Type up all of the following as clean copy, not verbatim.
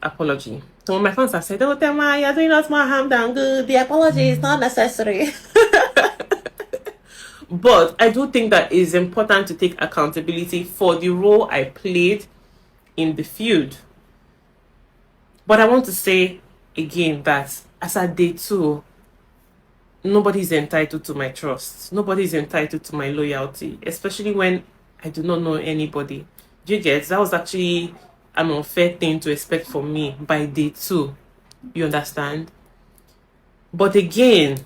apology. So my fans have said, "Oh, Thelma, you're doing us more harm than good. The apology is not necessary." But I do think that it's important to take accountability for the role I played in the feud. But I want to say again that as at day 2, nobody's entitled to my trust. Nobody's entitled to my loyalty, especially when I do not know anybody. Do you get? That was actually an unfair thing to expect from me by day 2. You understand? But again,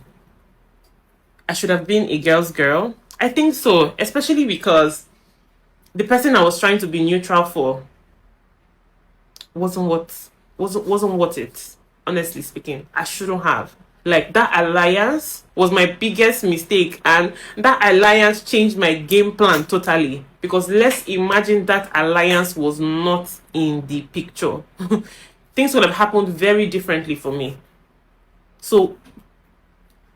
I should have been a girl's girl. I think so, especially because the person I was trying to be neutral for wasn't what it. Honestly speaking, I shouldn't have. Like, that alliance was my biggest mistake, and that alliance changed my game plan totally. Because let's imagine that alliance was not in the picture. Things would have happened very differently for me. So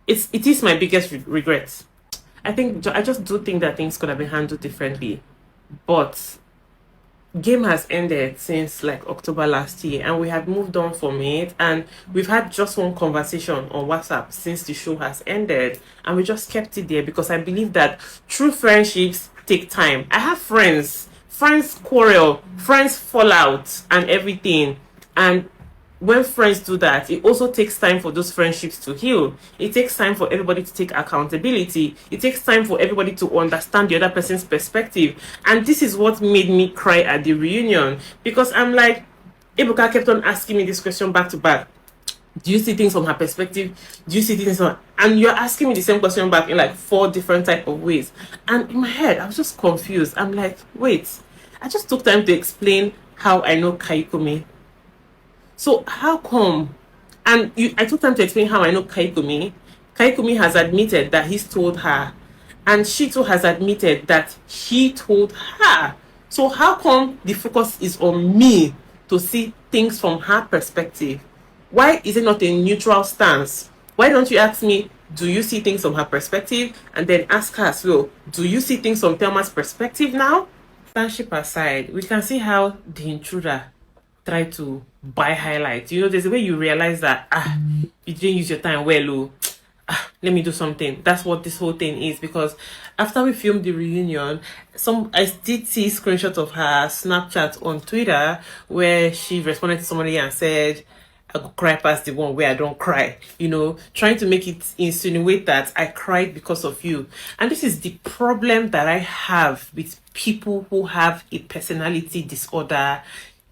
it is my biggest regret. I just do think that things could have been handled differently. But game has ended since like October last year, and we have moved on from it, and we've had just one conversation on WhatsApp since the show has ended, and we just kept it there because I believe that true friendships take time. I have friends quarrel, friends fall out and everything, and when friends do that, it also takes time for those friendships to heal. It takes time for everybody to take accountability. It takes time for everybody to understand the other person's perspective. And this is what made me cry at the reunion, because I'm like, Ebuka kept on asking me this question back to back. Do you see things from her perspective? Do you see things from... And you're asking me the same question back in like 4 different type of ways. And in my head, I was just confused. I'm like, wait, I just took time to explain how I know Kaikumi. So how come? And I took time to explain how I know Kaikumi. Kaikumi has admitted that he's told her, and she too has admitted that he told her. So how come the focus is on me to see things from her perspective? Why is it not a neutral stance? Why don't you ask me, do you see things from her perspective? And then ask her as well, do you see things from Thelma's perspective now? Friendship aside, we can see how the intruder try to buy highlights. You know, there's a way you realize that you didn't use your time well. Let me do something. That's what this whole thing is. Because after we filmed the reunion, I did see screenshots of her Snapchat on Twitter where she responded to somebody and said, I go cry past the one where I don't cry, you know, trying to make it insinuate that I cried because of you. And this is the problem that I have with people who have a personality disorder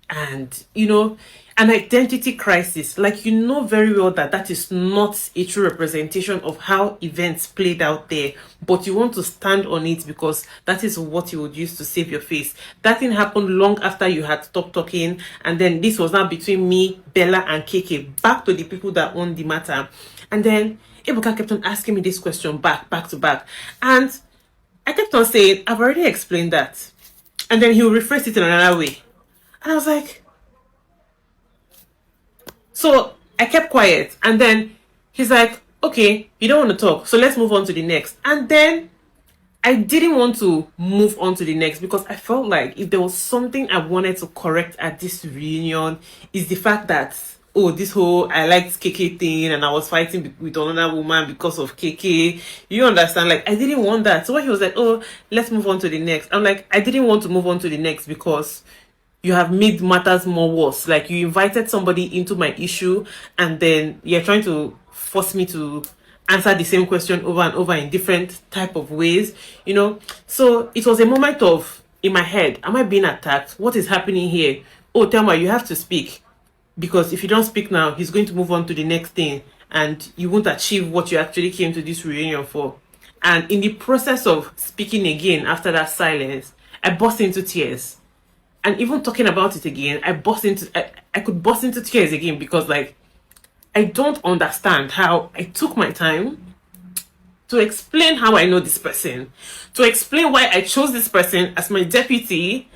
and, you know, an identity crisis. Like, you know very well that that is not a true representation of how events played out there, but you want to stand on it because that is what you would use to save your face. That thing happened long after you had stopped talking, and then this was now between me, Bella, and KK, back to the people that own the matter. And then Ebuka kept on asking me this question back to back, and I kept on saying, I've already explained that. And then he'll rephrase it in another way. And I was like, so I kept quiet. And then he's like, okay, you don't want to talk, so let's move on to the next. And then I didn't want to move on to the next because I felt like if there was something I wanted to correct at this reunion, is the fact that, oh, this whole I liked KK thing and I was fighting with another woman because of KK. You understand? Like, I didn't want that. So when he was like, oh, let's move on to the next, I'm like, I didn't want to move on to the next because you have made matters more worse. Like, you invited somebody into my issue and then you're trying to force me to answer the same question over and over in different type of ways, you know. So it was a moment of, in my head, am I being attacked? What is happening here? Oh, Thelma, you have to speak, because if you don't speak now, he's going to move on to the next thing and you won't achieve what you actually came to this reunion for. And in the process of speaking again after that silence, I burst into tears. And even talking about it again, I could burst into tears again, because like, I don't understand how I took my time to explain how I know this person, to explain why I chose this person as my deputy,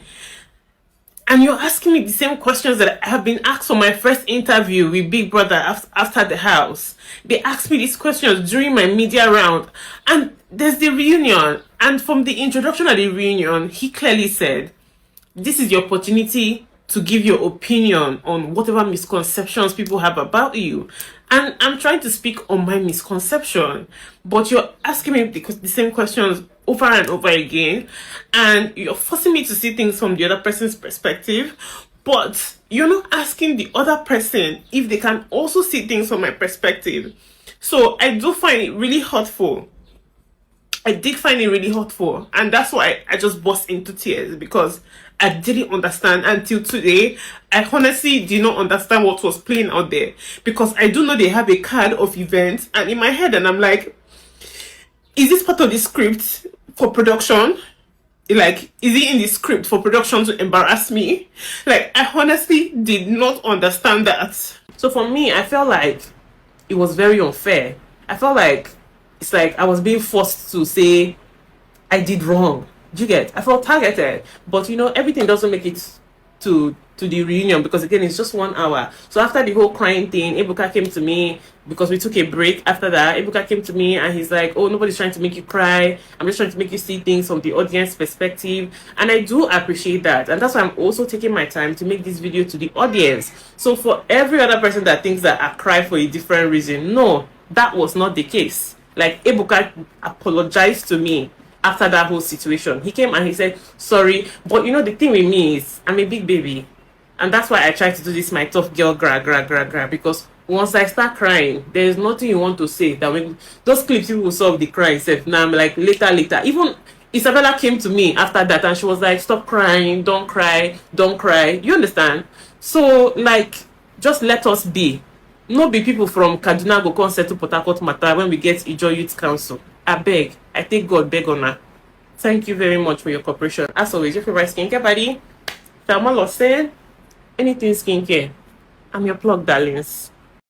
and you're asking me the same questions that I have been asked for my first interview with Big Brother after the house. They asked me these questions during my media round, and there's the reunion, and from the introduction of the reunion, he clearly said, this is your opportunity to give your opinion on whatever misconceptions people have about you. And I'm trying to speak on my misconception, but you're asking me the same questions over and over again, and you're forcing me to see things from the other person's perspective, but you're not asking the other person if they can also see things from my perspective. So I do find it really hurtful. I did find it really hurtful, and that's why I just burst into tears, because I didn't understand until today. I honestly did not understand what was playing out there, because I do know they have a card of events, and in my head, and I'm like, is this part of the script for production? Like, is it in the script for production to embarrass me? Like, I honestly did not understand that. So for me, I felt like it was very unfair. I felt like it's like I was being forced to say I did wrong. Do you get? I felt targeted. But you know, everything doesn't make it to the reunion, because again, it's just 1 hour. So after the whole crying thing, Ebuka came to me, because we took a break after that. Ebuka came to me and he's like, oh, nobody's trying to make you cry. I'm just trying to make you see things from the audience perspective. And I do appreciate that. And that's why I'm also taking my time to make this video to the audience. So for every other person that thinks that I cry for a different reason, no, that was not the case. Like, Ebuka apologized to me after that whole situation. He came and he said, sorry, but you know, the thing with me is I'm a big baby. And that's why I try to do this my tough girl gra, because once I start crying, there's nothing you want to say. That when those clips, people will solve the cry itself. Now I'm like, later. Even Isabella came to me after that and she was like, stop crying, don't cry. You understand? So, like, just let us be. No be people from Kaduna go come settle Port Harcourt matter when we get Ijo Youth Council. I beg. I take God beg on her. Thank you very much for your cooperation. As always, your favorite skincare buddy, Thelma Apologizes. Anything skincare, I'm your plug, darlings.